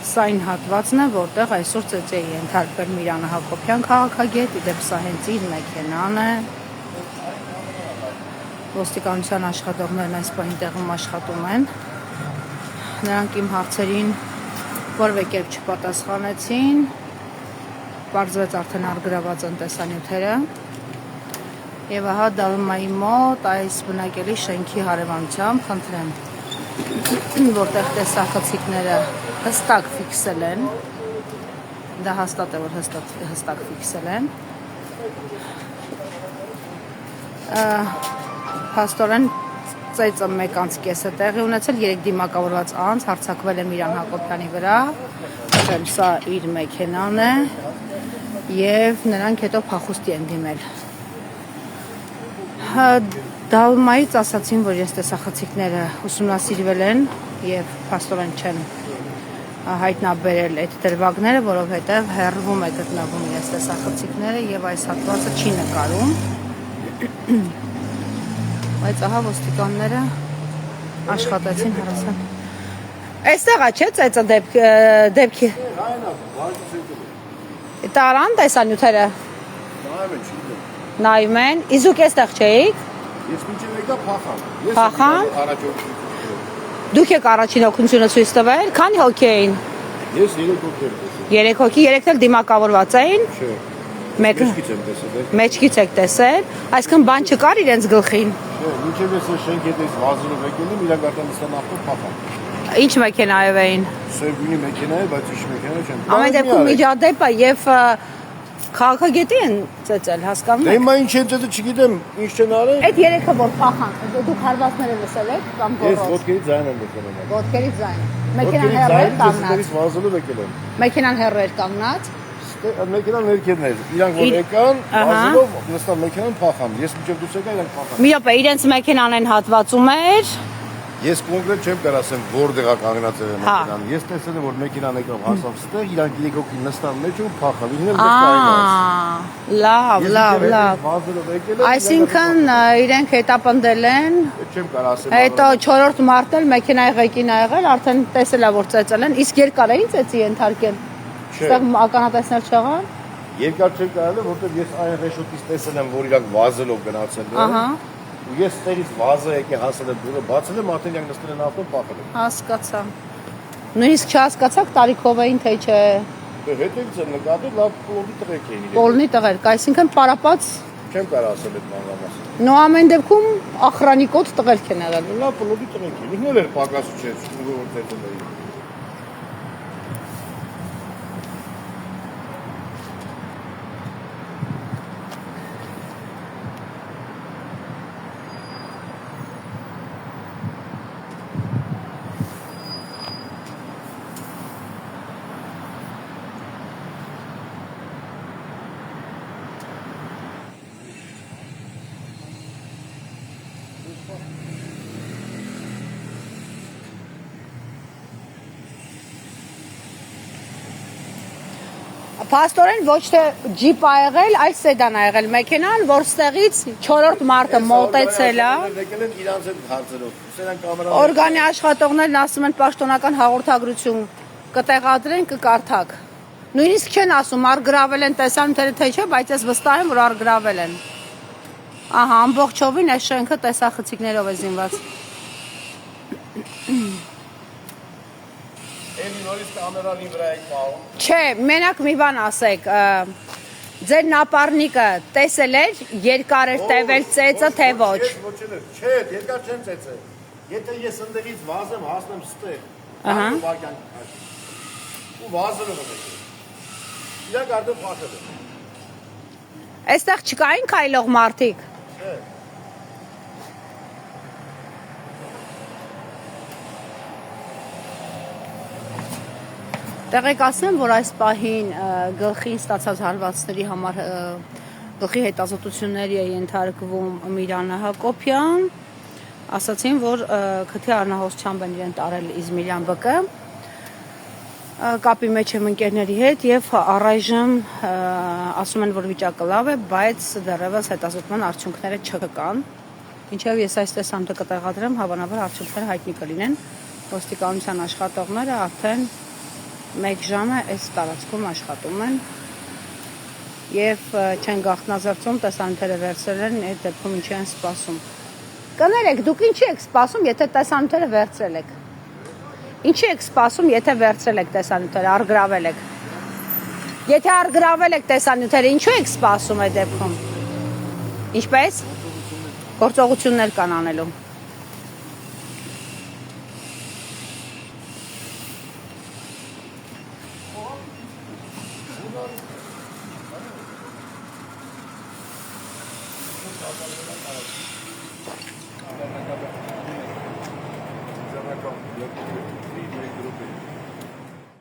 Սա այն հատվածն է, որտեղ այսօր ծեծի է ենթարկվել Միրանը Հակոբյան քաղաքագետ, իդեպ սա հենց իր մեքենան է։ Ոստիկանության աշխատողներն այս պահին տեղում աշխատում են։ Նրանք իմ հարցերին որևէ կերպ չպատասխանեցին։ Պարզվեց արդեն առգրաված են տեսանյութերը։ Եվ ահա Դալմայի մոտ այս բնակելի շենքի հարևանությամբ խնդրեմ, որտեղ տեսախցիկները հստակ ֆիքսել են, դա հաստատ է, որ հստակ ֆիքսել են, փաստորեն ծեծը 1:30 է տեղի ունեցել, 3 դիմակավորված անձ հարձակվել է Միրան Հակոբյանի վրա, սա իր մեքենան է, և նրանք հետո փախուստի են դիմել։ Դալմայից ասացին, որ ես տեսախցիկները ուսումնասիրվել են և փաստորեն չեն հայտնաբերել այդ դրվագները, որովհետև հեռվում է գտնվում իրենց տեսախցիկները և այս հատվածը չի նկարում։ Բայց ահա ոստիկանները աշխատեցին հեռացան։ Այստեղ է, չէ՞ ծեծը դեպքի։ Տարան տեսանյութերը։ Նայում են, իզուք էստեղ չէիք։ Ես մինչև եկա փախան։ Փախան։ Դուք եք առաջին օգնությունը ցույց տվել, քանի հոգի էին։ Ես 3 հոգի եմ տեսել։ 3 հոգի, 3-ը էլ դիմակավորված էին։ Չէ։ Մեկը Մեջքից եմ տեսել։ մեջքից եք տեսել, այսինքն բան չկար իրենց գլխին։ Չէ, մինչև ես շենք հետից վազելով եկել եմ, իրանք արդեն ստան ավտո փախան։ Ինչ մեքենայով էին։ Սերգունի մեքենա է, բայց ինչ մեքենա չեմ։ Ամեն դեպքում միջադեպ է եւ քաղաքագետի են ծեծել, հասկանում Դե եք։ հիմա ինչ են ծեծը չգիտեմ, ինչ չեն արել։ Այդ 3-ը որ փախան, դուք հարվածները լսել եք կամ Ես գոռոց։ ոտքերից ձայն եմ լսել։ Ոտքերից ձայն։ Մեքենան հեռու էր կանգնած։ վազելով եկել եմ։ Մեքենան հեռու էր կանգնած։ Մեքենան ներքևն էր։ Իրանք որ եկան, վազելով նստան մեքենան փախան։ Ես մինչև դուրս եկա, իրանք փախան։ Մի րոպե, իրենց մեքենան են հատվածում էր։ Ես կոնկրետ չեմ կարող ասեմ որտեղ է կանգնած է մեքենան։ Ես տեսել եմ որ մեքենան եկավ հասավ ստեղ, իրանք 3 հոգի նստան մեջ ու փախան։ Ինքն էլ Լավ։ Այսինքն իրենք հետապնդել են։ Չեմ կարող ասեմ։ Հետո 4-րդ մարտ էլ մեքենայի ղեկին ա եղել, արդեն տեսել է որ ծեծել են, իսկ երկար էին ծեծի ենթարկել։ Այստեղ ականատեսներ չեղան։ Երկար չեմ կարել, որտեղ ես այն ռեշոտից տեսել եմ, որ իրանք վազելով գնացել են։ Ու ես ստերից վազը եկե հասել եմ դուրը, բացել եմ, արդեն իրանք նստել են ավտո, փախել են։ Հասկացա։ Նույնիսկ չհասկացաք տարիքով էին, թե չէ։ Դե հետևից եմ նկատել, լավ պոլնի տղեկ էին իրենք։ Պոլնի տղերք, այսինքն պարապած։ Չեմ կարող ասել այդ մանրամասը։ Նո ամեն դեպքում ախրանիկոտ տղերք են եղել։ Լավ պոլնի տղեկ էին։ Ինքն էլ էր պակաս չէ, որ ծեծել էին։ Փաստորեն ոչ թե ջիպ ա եղել, այլ սեդան ա եղել մեքենան, որ ստեղից 4-րդ մարտը մոտեցել է։ Եկել են իրանց հետ հարցերով։ Սրանք կամերաներ։ Օրգանի աշխատողներն ասում են պաշտոնական հաղորդագրություն կտեղադրեն, կկարդակ։ Նույնիսկ չեն ասում առգրավել են տեսանյութերը թե չէ, բայց ես վստահ եմ, որ առգրավել են։ Ահա, ամբողջովին այս շենքը տեսախցիկներով է զինված։ Էլի նորից կամերանի վրա եք պահում։ Չէ, մենակ մի բան ասեք, ձեր նապարնիկը տեսել էր, երկար էր տևել ծեծը, թե ոչ։ Չէ, երկար չեմ ծեծել։ Եթե ես ընդեղից վազեմ, հասնեմ ստեղ։ Ու վազելով եմ եկել։ Իրանք արդեն փախել են։ Այստեղ չկային քայլող մարդիկ։ Չէ։ Տեղեկացնեմ, որ այս պահին գլխին ստացած հարվածների համար գլխի հետազոտությունների է ենթարկվում Միրանը Հակոբյան։ Ասացին, որ քթի առնահոսությամբ են իրեն տարել Իզմիրյան ԲԿ։ Կապի մեջ եմ ընկերների հետ եւ առայժմ ասում են, որ վիճակը լավ է, բայց դեռևս հետազոտման արդյունքները չկան։ Ինչեւ ես այս տեսանյութը կտեղադրեմ, հավանաբար արդյունքները հայտնի կլինեն։ Ոստիկանության աշխատողները արդեն 1 ժամ է այս տարածքում աշխատում են եւ չեն գաղտնազրծում, տեսանյութերը վերցրել են, այդ դեպքում ինչի են սպասում։ Կներեք, դուք ինչի եք սպասում, եթե տեսանյութերը վերցրել եք։ Ինչի եք սպասում, եթե վերցրել եք տեսանյութերը, առգրավել եք։ Եթե առգրավել եք տեսանյութերը, ինչու եք սպասում այդ դեպքում։ Ինչպես։ Գործողություններ կան անելու։